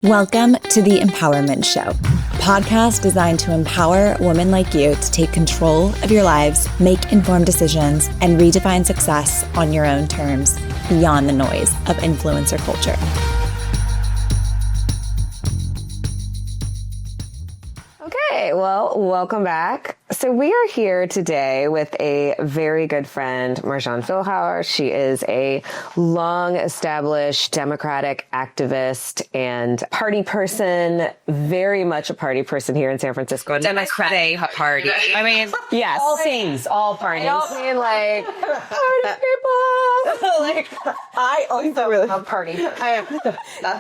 Welcome to The Empowerment Show, a podcast designed to empower women like you to take control of your lives, make informed decisions, and redefine success on your own terms, beyond the noise of influencer culture. Okay, well, welcome back. So we are here today with a very good friend, Marjan Philhour. She is a long-established Democratic activist and party person, very much a party person here in San Francisco. Democratic party. I mean, yes. All things, all parties. I mean, like, party people. Like, I also really love parties.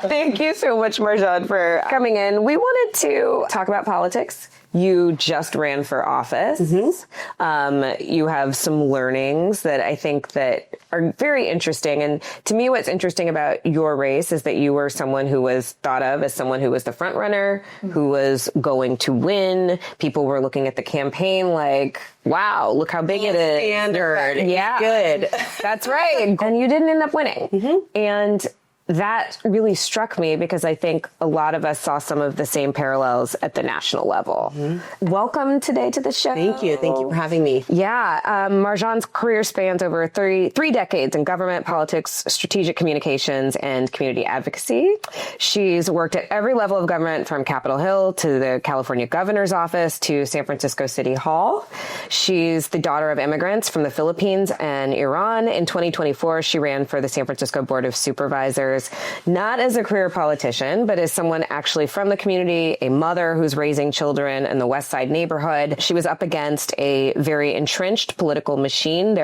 Thank you so much, Marjan, for coming in. We wanted to talk about politics. You just ran for office. Mm-hmm. You have some learnings that I think that are very interesting. And to me, what's interesting about your race is that you were someone who was thought of as someone who was the front runner, who was going to win. People were looking at the campaign like, wow, look how big it is. Standard. Yeah. Good. That's right. And you didn't end up winning. Mm-hmm. And that really struck me because I think a lot of us saw some of the same parallels at the national level. Mm-hmm. Welcome today to the show. Thank you. Thank you for having me. Yeah. Marjan's career spans over three decades in government, politics, strategic communications, and community advocacy. She's worked at every level of government, from Capitol Hill to the California governor's office to San Francisco City Hall. She's the daughter of immigrants from the Philippines and Iran. In 2024, she ran for the San Francisco Board of Supervisors, not as a career politician, but as someone actually from the community, a mother who's raising children in the West Side neighborhood. She was up against a very entrenched political machine.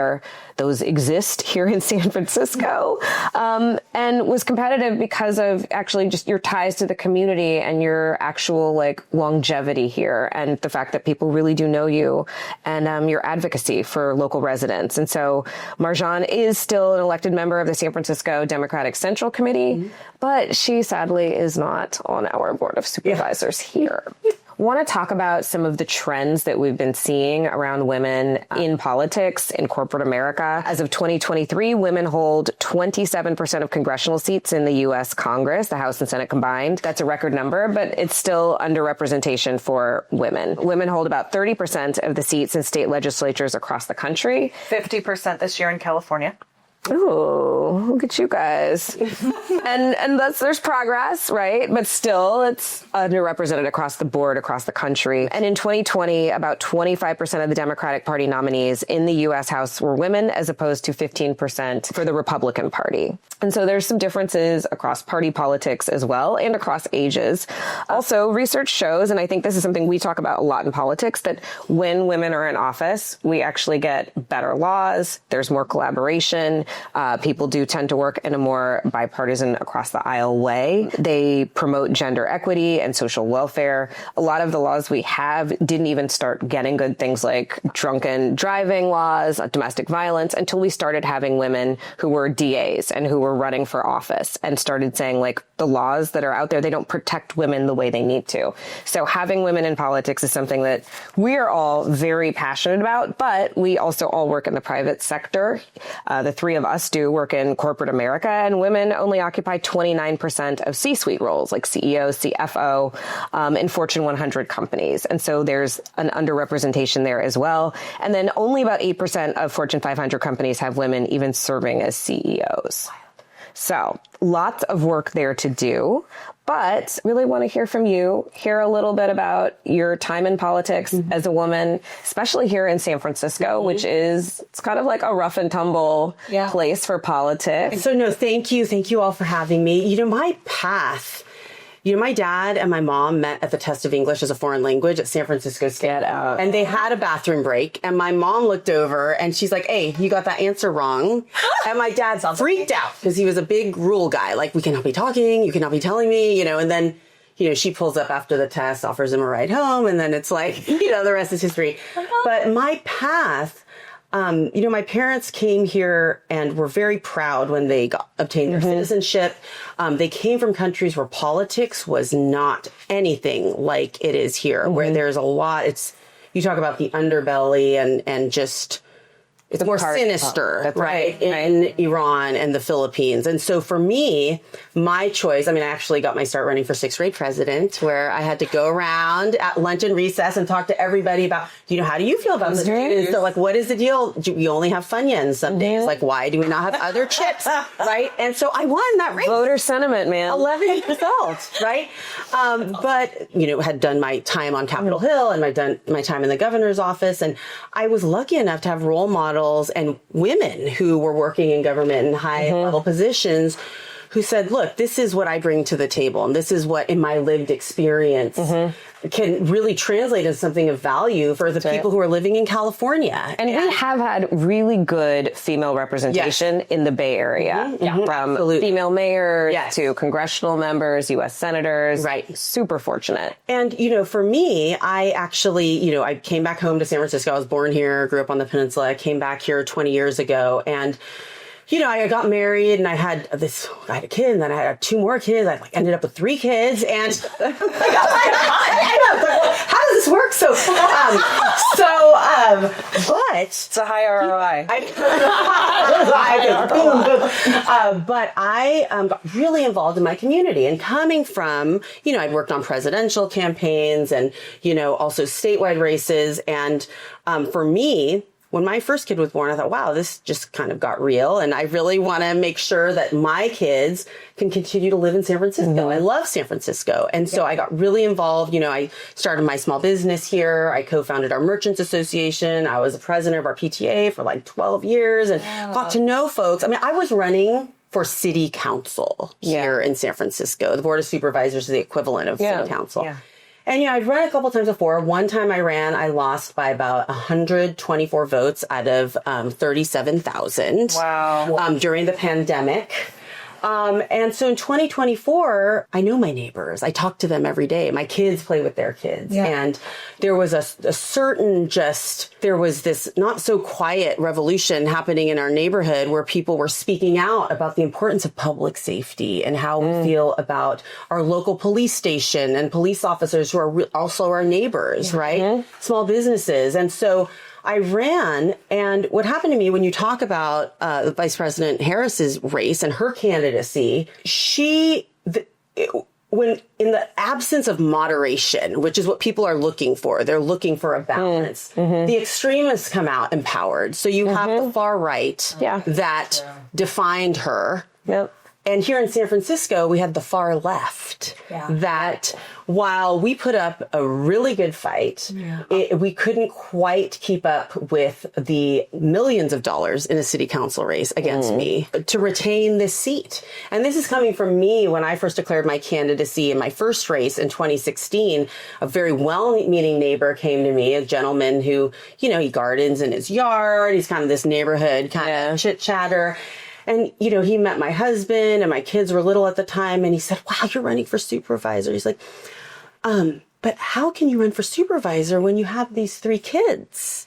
Those exist here in San Francisco, and was competitive because of actually just your ties to the community and your actual longevity here, and the fact that people really do know you, and your advocacy for local residents. And so Marjan is still an elected member of the San Francisco Democratic Central Committee, but she sadly is not on our Board of Supervisors here. Want to talk about some of the trends that we've been seeing around women in politics in corporate America. As of 2023, women hold 27% of congressional seats in the U.S. Congress, the House and Senate combined. That's a record number, but it's still underrepresentation for women. Women hold about 30% of the seats in state legislatures across the country. 50% this year in California. Ooh, look at you guys. and there's progress, right? But still, it's underrepresented across the board, across the country. And in 2020, about 25% of the Democratic Party nominees in the U.S. House were women, as opposed to 15% for the Republican Party. And so there's some differences across party politics as well, and across ages. Also, research shows, and I think this is something we talk about a lot in politics, that when women are in office, we actually get better laws, there's more collaboration. People do tend to work in a more bipartisan, across the aisle way. They promote gender equity and social welfare. A lot of the laws we have didn't even start getting good, things like drunken driving laws, domestic violence, until we started having women who were DAs and who were running for office, and started saying, the laws that are out there, they don't protect women the way they need to. So having women in politics is something that we are all very passionate about, but we also all work in the private sector. The three of us do work in corporate America, and women only occupy 29% of C-suite roles, like CEO, CFO, in Fortune 100 companies. And so there's an underrepresentation there as well. And then only about 8% of Fortune 500 companies have women even serving as CEOs. So lots of work there to do, but really want to hear from you, hear a little bit about your time in politics as a woman, especially here in San Francisco, which it's kind of like a rough and tumble place for politics. So no, thank you. Thank you all for having me. My path, my dad and my mom met at the test of English as a foreign language at San Francisco State. And they had a bathroom break, and my mom looked over and she's like, "Hey, you got that answer wrong." And my dad freaked out because he was a big rule guy. We cannot be talking, you cannot be telling me, and then, she pulls up after the test, offers him a ride home. And then it's the rest is history. But my path, my parents came here and were very proud when they obtained their citizenship. They came from countries where politics was not anything like it is here, where there's a lot. You talk about the underbelly and just it's more sinister, right? In Iran and the Philippines. And so for me, my choice, I mean, I actually got my start running for sixth grade president, where I had to go around at lunch and recess and talk to everybody about, how do you feel about this? So like, what is the deal? Do we only have Funyuns some days? Like, why do we not have other chips? Right? And so I won that race. Voter sentiment, man. 11 years old, right? But, had done my time on Capitol Hill and done my time in the governor's office. And I was lucky enough to have role models and women who were working in government in high level positions who said, look, this is what I bring to the table. And this is what in my lived experience can really translate into something of value for the people who are living in California. And we have had really good female representation in the Bay Area, from female mayors to congressional members, U.S. senators. Right. Super fortunate. And, for me, I actually, I came back home to San Francisco. I was born here, grew up on the peninsula. I came back here 20 years ago. And I got married and I had a kid, and then I had 2 more kids. I ended up with 3 kids, and how does this work? But it's a high ROI. But I got really involved in my community, and coming from, I'd worked on presidential campaigns and, also statewide races. And for me, when my first kid was born, I thought, wow, this just kind of got real. And I really want to make sure that my kids can continue to live in San Francisco. I love San Francisco. And so I got really involved. I started my small business here. I co-founded our Merchants Association. I was the president of our PTA for 12 years and got to know folks. I mean, I was running for city council here in San Francisco. The Board of Supervisors is the equivalent of city council. Yeah. And, I'd run a couple times before. One time I ran, I lost by about 124 votes out of 37,000. Wow. During the pandemic. And so in 2024, I know my neighbors. I talk to them every day. My kids play with their kids. Yeah. And there was a certain there was this not so quiet revolution happening in our neighborhood where people were speaking out about the importance of public safety and how we feel about our local police station and police officers who are also our neighbors, right? Small businesses. And so I ran, and what happened to me when you talk about Vice President Harris's race and her candidacy, when in the absence of moderation, which is what people are looking for, they're looking for a balance. The extremists come out empowered. So you have the far right that defined her. Yep. And here in San Francisco, we had the far left that while we put up a really good fight, we couldn't quite keep up with the millions of dollars in a city council race against me to retain this seat. And this is coming from me when I first declared my candidacy in my first race in 2016. A very well-meaning neighbor came to me, a gentleman who, he gardens in his yard. He's kind of this neighborhood kind of chit-chatter. And, he met my husband, and my kids were little at the time. And he said, wow, you're running for supervisor. He's like, but how can you run for supervisor when you have these 3 kids?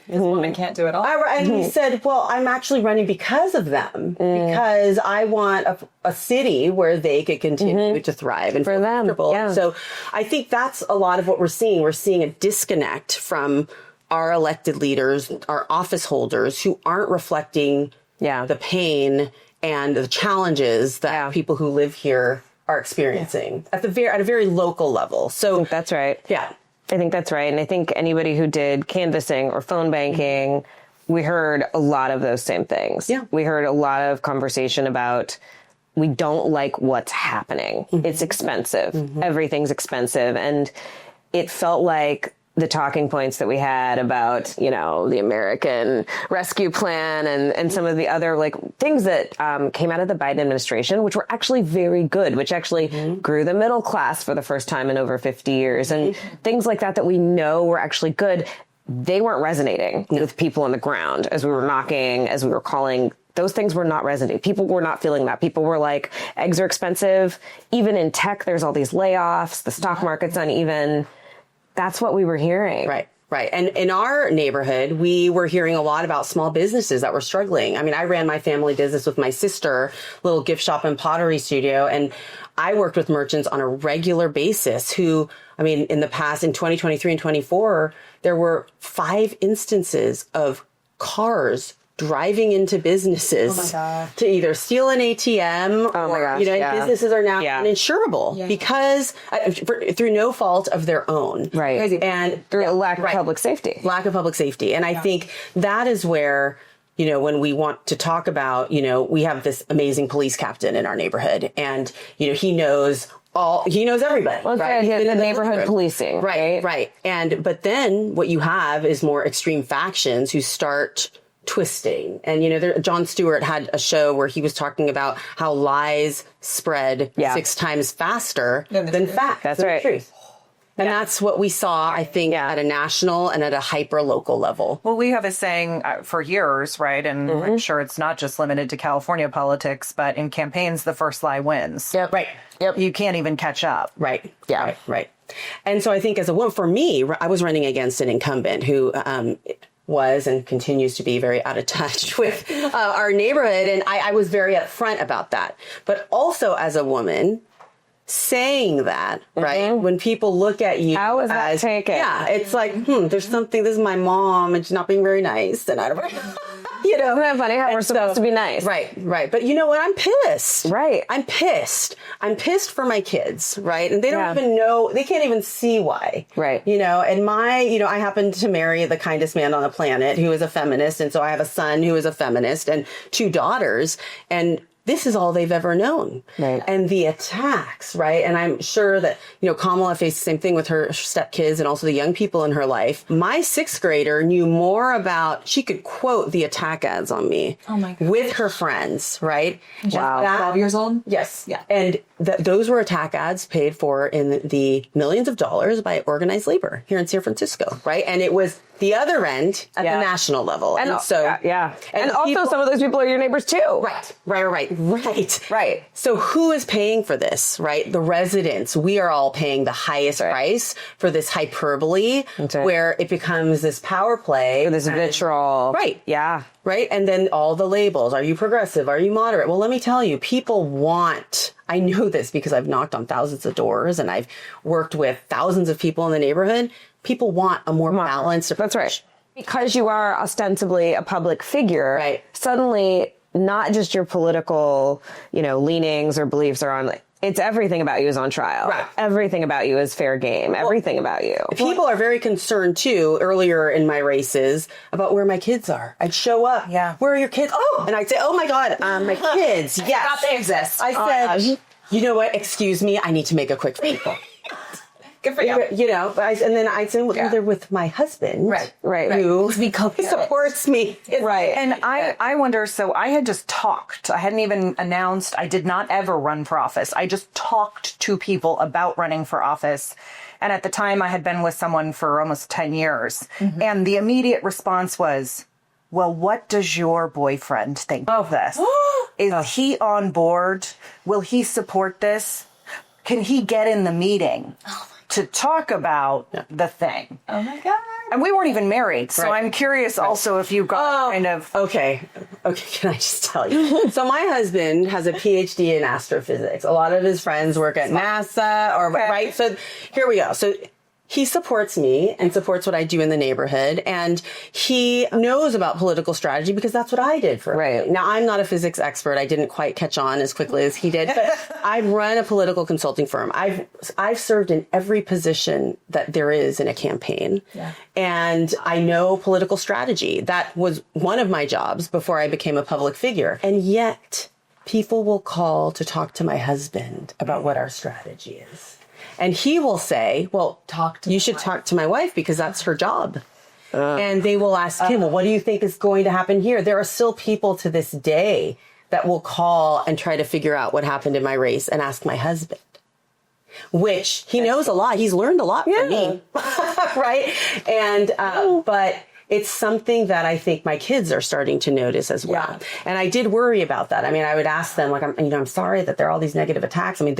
This woman can't do it all. And he said, well, I'm actually running because of them, because I want a city where they could continue to thrive and for them. So I think that's a lot of what we're seeing. We're seeing a disconnect from our elected leaders, our office holders, who aren't reflecting the pain and the challenges that people who live here are experiencing at a very local level. So I think that's right. Yeah. I think that's right. And I think anybody who did canvassing or phone banking, we heard a lot of those same things. Yeah. We heard a lot of conversation about, we don't like what's happening. It's expensive. Everything's expensive. And it felt like the talking points that we had about, the American Rescue Plan and some of the other things that came out of the Biden administration, which were actually very good, which actually grew the middle class for the first time in over 50 years. And things like that we know were actually good. They weren't resonating with people on the ground as we were knocking, as we were calling. Those things were not resonating. People were not feeling that. People were like, eggs are expensive. Even in tech, there's all these layoffs. The stock market's uneven. That's what we were hearing. Right. And in our neighborhood, we were hearing a lot about small businesses that were struggling. I mean, I ran my family business with my sister, little gift shop and pottery studio. And I worked with merchants on a regular basis who, in the past, in 2023 and 24, there were 5 instances of cars driving into businesses to either steal an ATM or, businesses are now uninsurable because through no fault of their own. Right. Crazy. And through lack of public safety. Lack of public safety. And I think that is where, when we want to talk about, we have this amazing police captain in our neighborhood and, he knows everybody. Well, right? The neighborhood policing. Right. But then what you have is more extreme factions who start twisting. And, Jon Stewart had a show where he was talking about how lies spread 6 times faster than facts. That's right. Truth. And that's what we saw, I think, at a national and at a hyper-local level. Well, we have a saying for years, right? And I'm sure it's not just limited to California politics, but in campaigns, the first lie wins. Yep. Right. Yep. You can't even catch up. Right. Yeah. Right. And so I think as a woman, for me, I was running against an incumbent who was and continues to be very out of touch with our neighborhood. And I was very upfront about that. But also as a woman, saying that, right? When people look at you, how is that taken? Yeah, it's like, there's something, this is my mom and she's not being very nice. And I don't isn't that funny how we're supposed to be nice? Right. But you know what? I'm pissed. Right. I'm pissed for my kids, right? And they don't even know, they can't even see why. Right. And I happened to marry the kindest man on the planet who is a feminist. And so I have a son who is a feminist and 2 daughters. And this is all they've ever known. Right. And the attacks, right? And I'm sure that, Kamala faced the same thing with her stepkids and also the young people in her life. My 6th grader knew more about, she could quote the attack ads on me with her friends, right? Wow. 12 years old? Yes. Yeah. And those were attack ads paid for in the millions of dollars by organized labor here in San Francisco, right? And it was the other end at the national level. And so, And also some of those people are your neighbors too. Right. So who is paying for this, right? The residents. We are all paying the highest price for this hyperbole where it becomes this power play. This vitriol. Right. Yeah. Right. And then all the labels. Are you progressive? Are you moderate? Well, let me tell you, people want, I know this because I've knocked on thousands of doors and I've worked with thousands of people in the neighborhood. People want a more balanced approach. That's right. Because you are ostensibly a public figure, suddenly not just your political, leanings or beliefs are on, it's everything about you is on trial. Right. Everything about you is fair game. Everything about you. People are very concerned too, earlier in my races, about where my kids are. I'd show up. Yeah. Where are your kids? Oh, and I'd say, oh my God, my kids. Yes. I forgot they exist. I said, you know what? Excuse me. I need to make a quick phone call. Good for you. And then I said, they're with my husband. Right. Who supports me. Right. And I wonder, so I had just talked. I hadn't even announced. I did not ever run for office. I just talked to people about running for office. And at the time I had been with someone for almost 10 years. And the immediate response was, well, what does your boyfriend think of this? Is he on board? Will he support this? Can he get in the meeting to talk about the thing? Oh my God. And we weren't even married. So I'm curious also if you got kind of... Okay, can I just tell you? So my husband has a PhD in astrophysics. A lot of his friends work at NASA right? So here we go. So he supports me and supports what I do in the neighborhood. And he knows about political strategy because that's what I did for him. Right. Now, I'm not a physics expert. I didn't quite catch on as quickly as he did. But I've run a political consulting firm. I've served in every position that there is in a campaign. Yeah. And I know political strategy. That was one of my jobs before I became a public figure. And yet, people will call to talk to my husband about what our strategy is. And he will say, well, you should talk to my wife because that's her job. And they will ask him, well, what do you think is going to happen here? There are still people to this day that will call and try to figure out what happened in my race and ask my husband, which he knows a lot. He's learned a lot from me. Right. And, but it's something that I think my kids are starting to notice as well. Yeah. And I did worry about that. I mean, I would ask them, like, I'm sorry that there are all these negative attacks. I mean,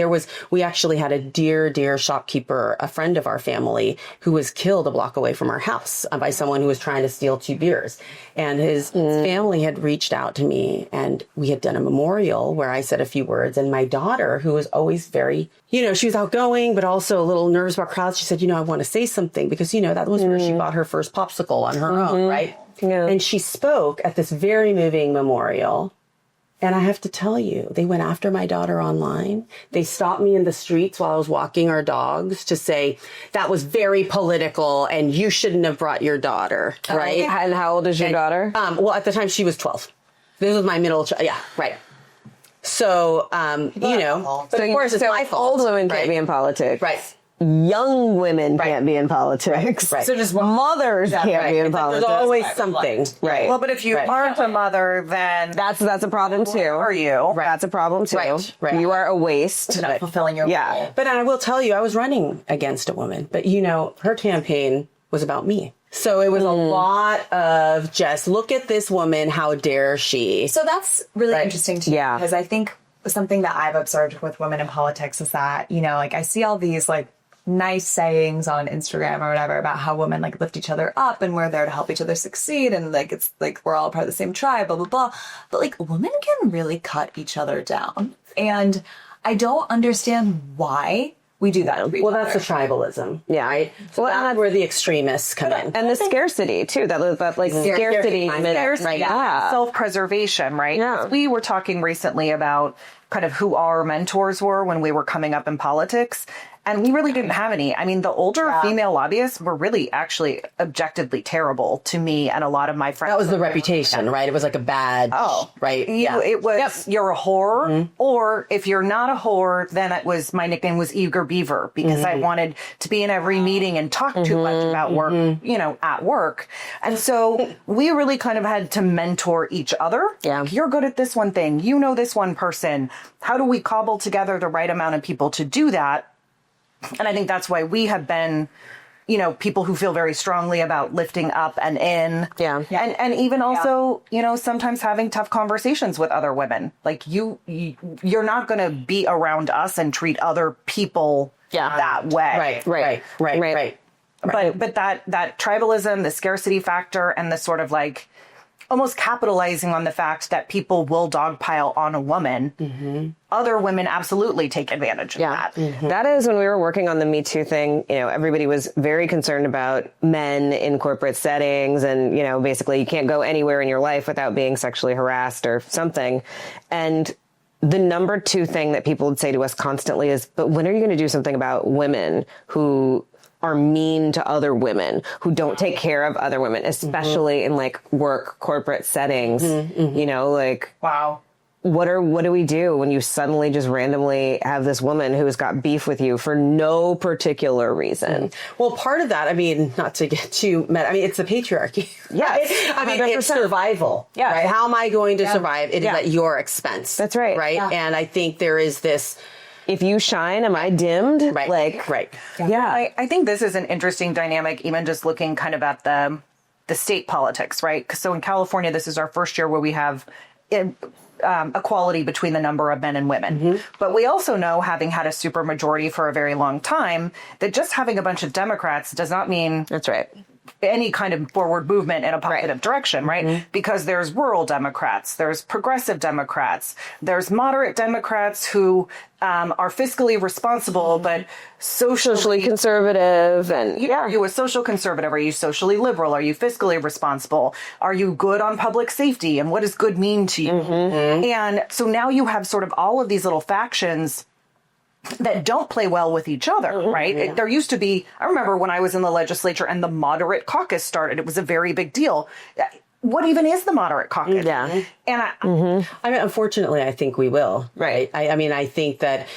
we actually had a dear shopkeeper, a friend of our family, who was killed a block away from our house by someone who was trying to steal 2 beers. And his family had reached out to me and we had done a memorial where I said a few words. And my daughter, who was always very, she was outgoing, but also a little nervous about crowds. She said, I want to say something because, that was where she bought her first popsicle on her own, right? Yeah. And she spoke at this very moving memorial. And I have to tell you, they went after my daughter online. They stopped me in the streets while I was walking our dogs to say that was very political and you shouldn't have brought your daughter, right? And how old is your daughter? Well, at the time she was 12. This was my middle child. Yeah, right. So, you know, but of course it's my fault. Old women can't be in politics. Right. Young women can't be in politics. Right. So just mothers can't be in politics. There's always something. Right. Well, but if you aren't a mother, then that's a problem too. Are you? Right. That's a problem too. Right. You are a waste. Not fulfilling your role. But I will tell you, I was running against a woman, but you know, her campaign was about me. So it was a lot of just look at this woman, how dare she? So that's really interesting to me because I think something that I've observed with women in politics is that, you know, like I see all these like nice sayings on Instagram or whatever about how women like lift each other up and we're there to help each other succeed and like it's like we're all part of the same tribe, blah, blah, blah. But like women can really cut each other down. And I don't understand why we do that. Well, that's the tribalism. Yeah. Right? So that's where the extremists come in. And the scarcity too. That like scarcity. Right. Yeah. Self-preservation, right? Yeah. We were talking recently about kind of who our mentors were when we were coming up in politics. And we really didn't have any. I mean, the older female lobbyists were really actually objectively terrible to me and a lot of my friends. That was the reputation, right? It was like a bad, right? It was, you're a whore. Or if you're not a whore, then it was, my nickname was Eager Beaver because I wanted to be in every meeting and talk too much about work, you know, at work. And so we really kind of had to mentor each other. Yeah. You're good at this one thing. You know this one person. How do we cobble together the right amount of people to do that? And I think that's why we have been, you know, people who feel very strongly about lifting up and in. Yeah. And even also, you know, sometimes having tough conversations with other women. Like you're not going to be around us and treat other people that way. Right. But that tribalism, the scarcity factor, and the sort of like almost capitalizing on the fact that people will dogpile on a woman. Other women absolutely take advantage of that. That is when we were working on the Me Too thing, you know, everybody was very concerned about men in corporate settings and, you know, basically you can't go anywhere in your life without being sexually harassed or something. And the number two thing that people would say to us constantly is, but when are you going to do something about women who are mean to other women, who don't take care of other women, especially in like work, corporate settings, you know, like, wow. What do we do when you suddenly just randomly have this woman who has got beef with you for no particular reason? Well, part of that, I mean, not to get too meta, I mean, it's the patriarchy. Yes. I mean, it's survival. Yeah. Right? How am I going to survive? It is at your expense. That's right. Right. Yeah. And I think there is this, if you shine, am I dimmed? Right. Like, Yeah. I think this is an interesting dynamic, even just looking kind of at the state politics, right? So in California, this is our first year where we have equality between the number of men and women. But we also know, having had a supermajority for a very long time, that just having a bunch of Democrats does not mean that's right. any kind of forward movement in a positive direction, right? Because there's rural Democrats, there's progressive Democrats, there's moderate Democrats who are fiscally responsible, but socially conservative. And are you a social conservative? Are you socially liberal? Are you fiscally responsible? Are you good on public safety? And what does good mean to you? And so now you have sort of all of these little factions that don't play well with each other, right? There used to be, I remember when I was in the legislature and the moderate caucus started, it was a very big deal. What even is the moderate caucus? Yeah. And I mean, unfortunately, I think we will. Right. I mean, I think that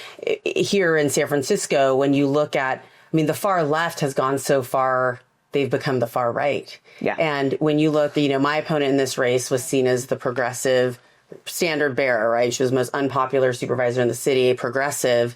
here in San Francisco, when you look at, I mean, the far left has gone so far, they've become the far right. Yeah. And when you look, you know, my opponent in this race was seen as the progressive standard bearer, right? She was the most unpopular supervisor in the city, progressive.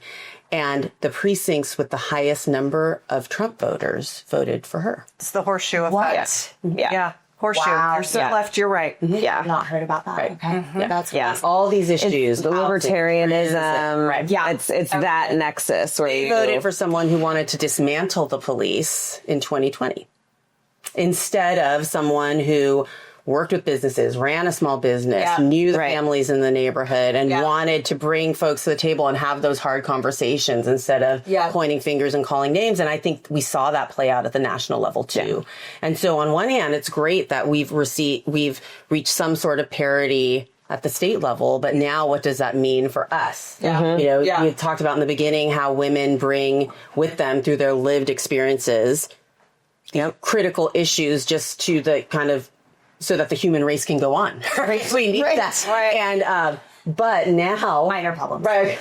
And the precincts with the highest number of Trump voters voted for her. It's the horseshoe effect. Yeah. Horseshoe. Wow. You're left, you're right. I've not heard about that. Right. Okay. That's all these issues. The libertarianism. Right. Yeah. It's that nexus where they voted for someone who wanted to dismantle the police in 2020 instead of someone who worked with businesses, ran a small business, knew the families in the neighborhood, and wanted to bring folks to the table and have those hard conversations instead of pointing fingers and calling names. And I think we saw that play out at the national level too. And so on one hand, it's great that we've reached some sort of parity at the state level, but now what does that mean for us? You know, you talked about in the beginning how women bring with them through their lived experiences critical issues just to the kind of so that the human race can go on. Right? We need that. Right. And but now minor problems. Right.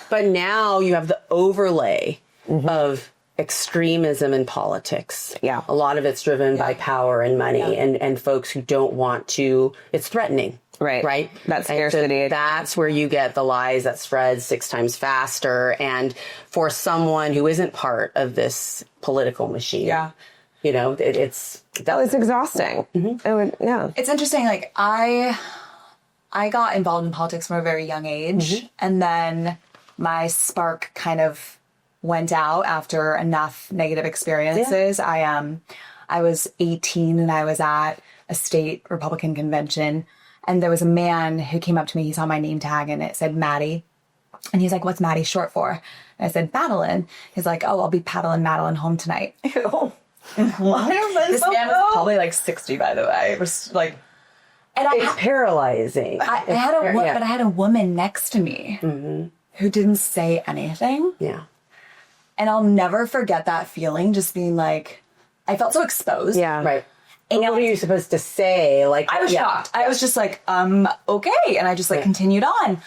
But now you have the overlay of extremism in politics. Yeah. A lot of it's driven by power and money and folks who don't want to, it's threatening. Right. That scarcity. So that's where you get the lies that spread 6 times faster. And for someone who isn't part of this political machine, you know, it's exhausting. It's interesting. Like I got involved in politics from a very young age, and then my spark kind of went out after enough negative experiences. I was 18 and I was at a state Republican convention. And there was a man who came up to me. He saw my name tag and it said Maddie. And he's like, what's Maddie short for? And I said, Madeline. He's like, oh, I'll be paddling Madeline home tonight. This man was probably like 60, by the way. It was like, and it's paralyzing. I had a woman next to me who didn't say anything. Yeah. And I'll never forget that feeling, just being like, I felt so exposed. Yeah. Right. And what are you supposed to say? Like, I was shocked. I was just like, okay. And I just continued on.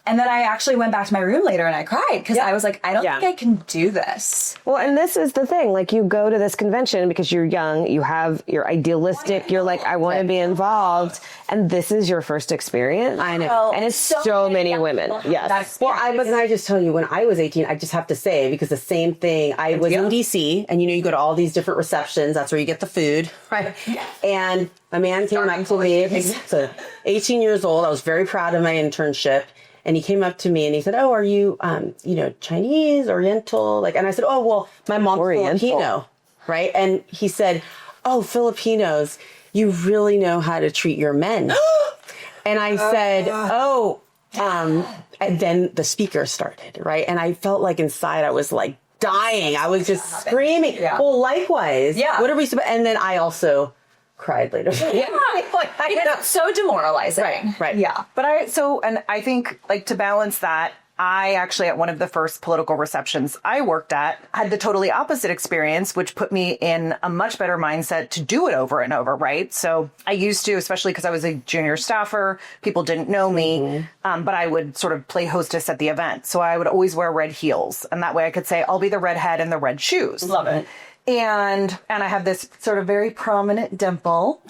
And then I actually went back to my room later and I cried because I was like, I don't think I can do this. Well, and this is the thing. Like, you go to this convention because you're young, you're idealistic, you're like, I want to be involved. And this is your first experience. I know. And it's so many women. Yes. Well, can I just tell you, when I was 18, I just have to say, because the same thing, I was in DC, and you go to all these different receptions. That's where you get the food. Right. And a man came up to me, 18 years old. I was very proud of my internship. And he came up to me and he said, oh, are you, Chinese, Oriental? And I said, oh, well, my mom's Filipino, right? And he said, oh, Filipinos, you really know how to treat your men. And I said, and then the speaker started, right? And I felt like inside I was like dying. I was just screaming. Yeah. Well, likewise. Yeah. What are we supposed? And then I also cried later. It's so demoralizing. Right. Yeah. But I think, like, to balance that, I actually, at one of the first political receptions I worked at, had the totally opposite experience, which put me in a much better mindset to do it over and over, right? So I used to, especially because I was a junior staffer, people didn't know me, but I would sort of play hostess at the event. So I would always wear red heels. And that way I could say, I'll be the redhead in the red shoes. Love it. And I have this sort of very prominent dimple.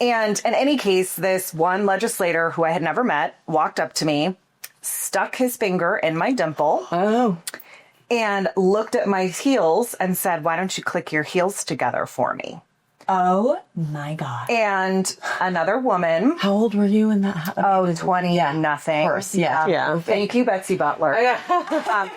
And in any case, this one legislator who I had never met walked up to me, stuck his finger in my dimple, and looked at my heels and said, why don't you click your heels together for me? Oh my God. And another woman. How old were you in that? 20 nothing. Of course. Yeah. Thank you, Betsy Butler.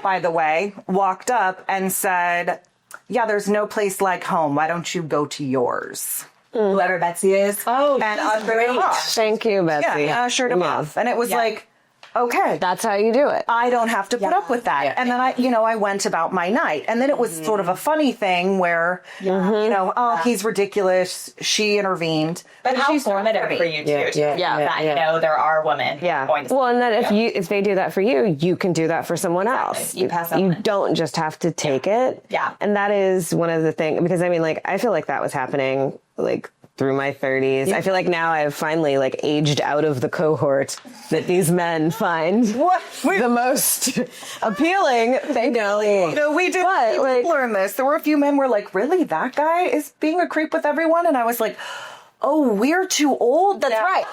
By the way, walked up and said, yeah, there's no place like home. Why don't you go to yours? Whoever Betsy is. Oh, and great. Thank you, Betsy. Yeah, ushered him off. And it was like, okay. That's how you do it. I don't have to put up with that. And then I went about my night. And then it was sort of a funny thing where, he's ridiculous. She intervened. But how formative for you too. There are women. Well, and then if they do that for you, you can do that for someone else. You pass that You on. don't just have to take it. Yeah. And that is one of the things, because I feel like that was happening through my 30s. Yeah. I feel like now I've finally aged out of the cohort that these men find the most appealing. Thankfully. We did learn this. There were a few men who were like, really? That guy is being a creep with everyone? And I was like, oh, we're too old. That's right.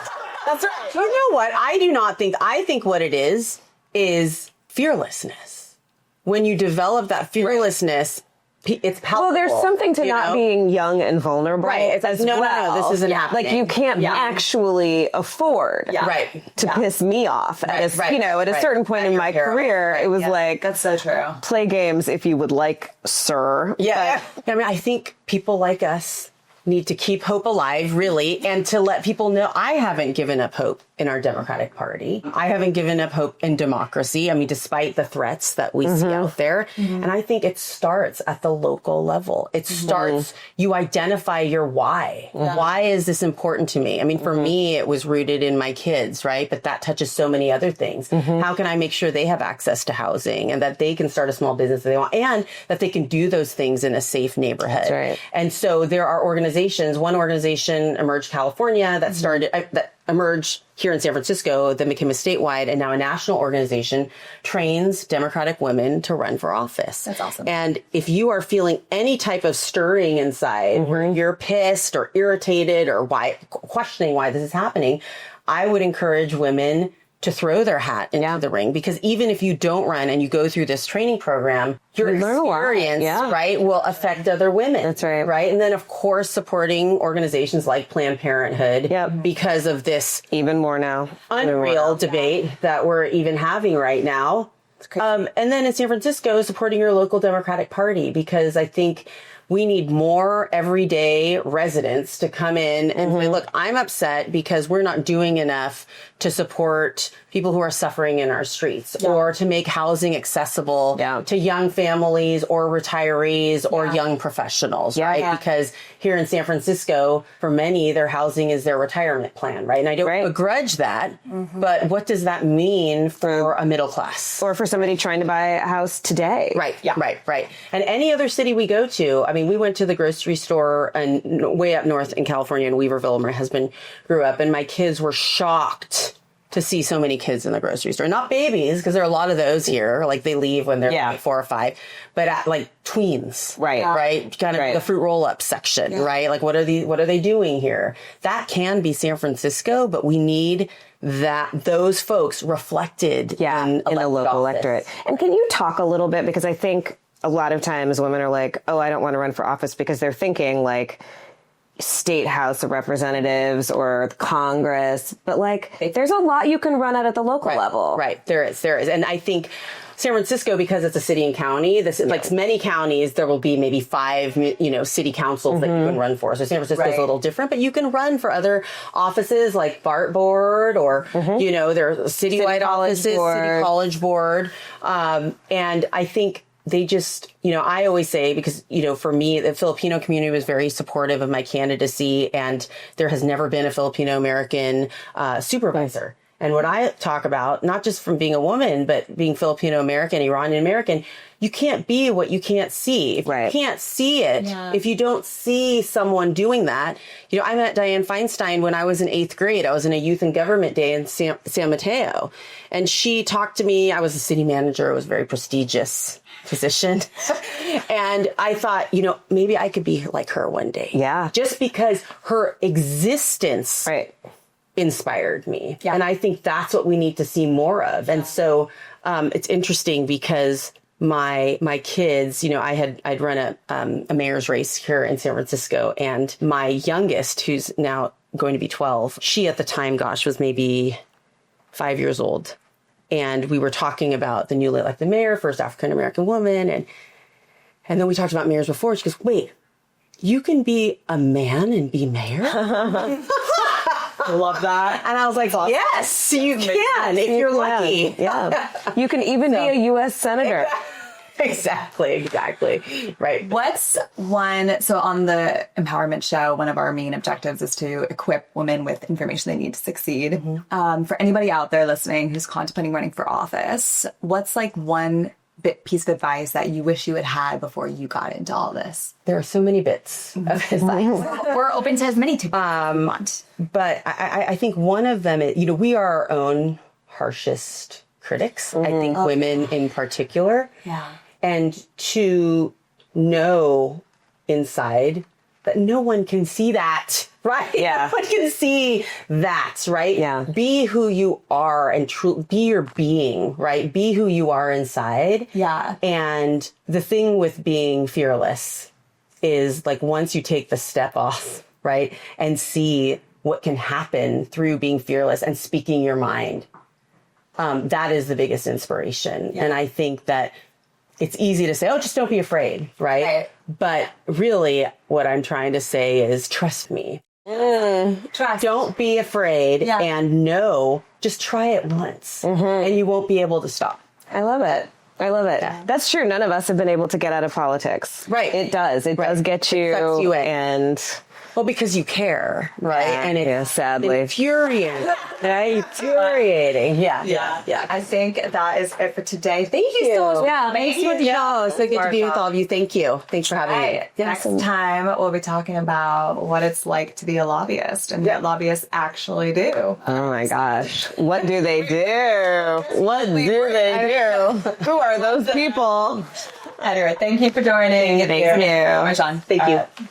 That's right. You know what? I think what it is fearlessness. When you develop that fearlessness, it's palpable. Well, there's something to not being young and vulnerable. Right. It's like, no, this isn't happening. You can't actually afford to piss me off. At a certain point in my career, it was that's so true. Play games if you would like, sir. Yeah. But, I think people like us need to keep hope alive, really, and to let people know I haven't given up hope in our Democratic Party. I haven't given up hope in democracy. I mean, despite the threats that we see out there. And I think it starts at the local level. It starts, you identify your why. Why is this important to me? I mean, for me, it was rooted in my kids, right? But that touches so many other things. How can I make sure they have access to housing and that they can start a small business if they want, and that they can do those things in a safe neighborhood? That's right. And so there are organizations. One organization emerged California that started, that emerged here in San Francisco, then became a statewide and now a national organization, trains Democratic women to run for office. That's awesome. And if you are feeling any type of stirring inside where you're pissed or irritated or questioning why this is happening, I would encourage women to throw their hat into the ring, because even if you don't run and you go through this training program, your experience, right, will affect other women. That's right. Right. And then, of course, supporting organizations like Planned Parenthood because of this even more now unreal debate that we're even having right now. And then in San Francisco, supporting your local Democratic Party, because I think we need more everyday residents to come in and say, look, I'm upset because we're not doing enough to support people who are suffering in our streets, or to make housing accessible to young families or retirees or young professionals, right? Because here in San Francisco, for many, their housing is their retirement plan, right? And I don't begrudge that, but what does that mean for a middle class? Or for somebody trying to buy a house today? Right, right. And any other city we go to, I mean, we went to the grocery store and way up north in California in Weaverville, where my husband grew up, and my kids were shocked to see so many kids in the grocery store. Not babies, because there are a lot of those here. Like, they leave when they're like 4 or 5, but at like tweens, right? Kind of the fruit roll-up section, right? Like, what are they doing here? That can be San Francisco, but we need those folks reflected in the local electorate. And can you talk a little bit, because I think a lot of times women are like, oh, I don't want to run for office, because they're thinking like state house of representatives or Congress, but like there's a lot you can run at the local level. Right. There is. And I think San Francisco, because it's a city and county, like many counties, there will be maybe 5, city councils that you can run for. So San Francisco is a little different, but you can run for other offices like BART board, or, there are citywide offices, city college board. And I think they just, I always say, because, for me, the Filipino community was very supportive of my candidacy, and there has never been a Filipino American supervisor. And what I talk about, not just from being a woman, but being Filipino American, Iranian American, you can't be what you can't see. If you can't see it, if you don't see someone doing that. I met Dianne Feinstein when I was in 8th grade. I was in a youth and government day in San Mateo. And she talked to me. I was a city manager. It was a very prestigious position. And I thought, maybe I could be like her one day. Yeah. Just because her existence inspired me. Yeah. And I think that's what we need to see more of. And so it's interesting because my kids, I'd run a mayor's race here in San Francisco, and my youngest, who's now going to be 12, she at the time, was maybe 5 years old. And we were talking about the newly elected mayor, first African-American woman. And then we talked about mayors before. She goes, wait, you can be a man and be mayor? I love that. And I was like, yes, you can, if you're lucky. Yeah. You can even be a U.S. senator. Exactly. Right. What's one, so on the empowerment show, one of our main objectives is to equip women with information they need to succeed. For anybody out there listening who's contemplating running for office, what's like one piece of advice that you wish you had had before you got into all this? There are so many bits of advice. We're open to as many tips as you want. But I think one of them is, we are our own harshest critics. I think women in particular. Yeah. And to know inside that no one can see that, right? Yeah. No one can see that, right? Yeah. Be who you are and be your being, right? Be who you are inside. Yeah. And the thing with being fearless is, like, once you take the step off, right, and see what can happen through being fearless and speaking your mind, that is the biggest inspiration. Yeah. And I think that it's easy to say, oh, just don't be afraid, right? But really, what I'm trying to say is trust me. Trust. Don't be afraid and no, just try it once and you won't be able to stop. I love it. I love it. Yeah. That's true. None of us have been able to get out of politics. Right. It does. It does get you. It sucks you in. And well, because you care, right? Yeah, and it's sadly infuriating. Infuriating. Yeah. I think that is it for today. Thank you so much. Yeah, Thanks for the show. So good to be with all of you. Thank you. Thanks for having me. Next time, we'll be talking about what it's like to be a lobbyist and what lobbyists actually do. Oh my gosh. What do they do? What do they do? Who are those people? Anyway, thank you for joining. Thank you. Marjan. Thank you.